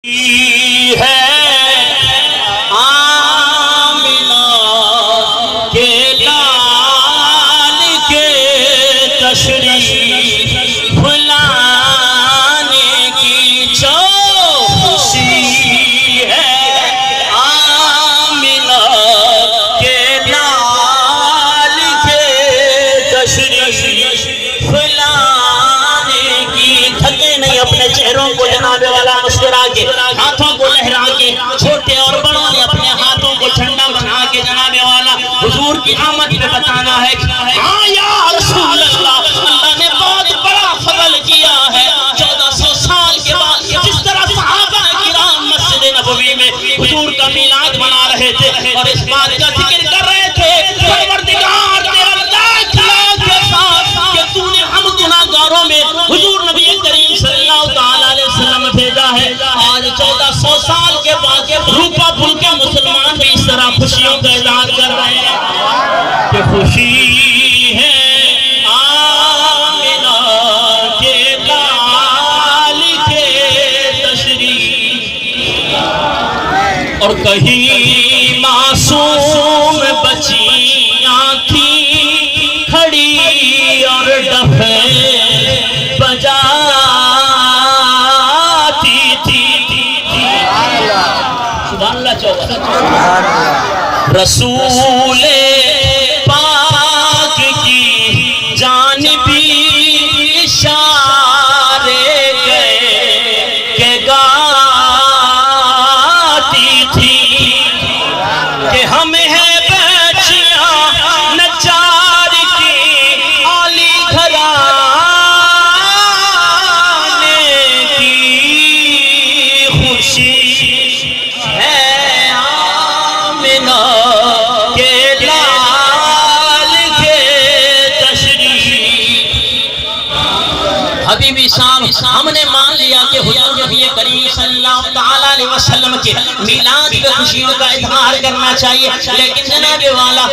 ہے آمنہ کے لال کے تشریف لانے کی خوشی ہے آمنہ کے لال کے تشریف لانے کی تھکے نہیں اپنے چہروں کو جناب والا مسکرا کے ہاتھوں کو لہرا کے چھوٹے اور بڑوں نے اپنے ہاتھوں کو جھنڈا بنا کے جناب والا حضور کی آمد میں بتانا ہے ہاں یا رسول اللہ اللہ نے بہت بڑا فضل کیا ہے 1400 سال کے بعد جس طرح صحابہ کرام مسجد نبوی میں حضور کا میلاد منا رہے تھے اور اس بات کا ذکر کر رہے تھے پروردگار تیرا لاکھ لاکھ احسان کہ تو نے ہم گناہگاروں میں حضور نبی کریم صلی اللہ تعالی علیہ وسلم بھیجا ہے آج 1400 سال کے بعد روپا بھول کے مسلمان بھی اس طرح خوشیوں کا اظہار کر رہے ہیں کہ خوشی ہے آمنہ کے لال کے تشریف اور کہیں معصوم بچیاں تھیں کھڑی اور ڈفیں بجاتی تھی سبحان اللہ چوبہ رسول پاک کی جانبی اشارے کہ گاتی تھی کہ ہم ہیں بچیاں نچار کی عالی گھرانے کی خوشی ہے آمنہ کے لال کے تشریف حبیبی صاحب ہم نے مان لیا کہ حضور نبی کریم صلی اللہ تعالی علیہ وسلم کے میلاد پہ خوشیوں کا اظہار کرنا چاہیے لیکن جناب والا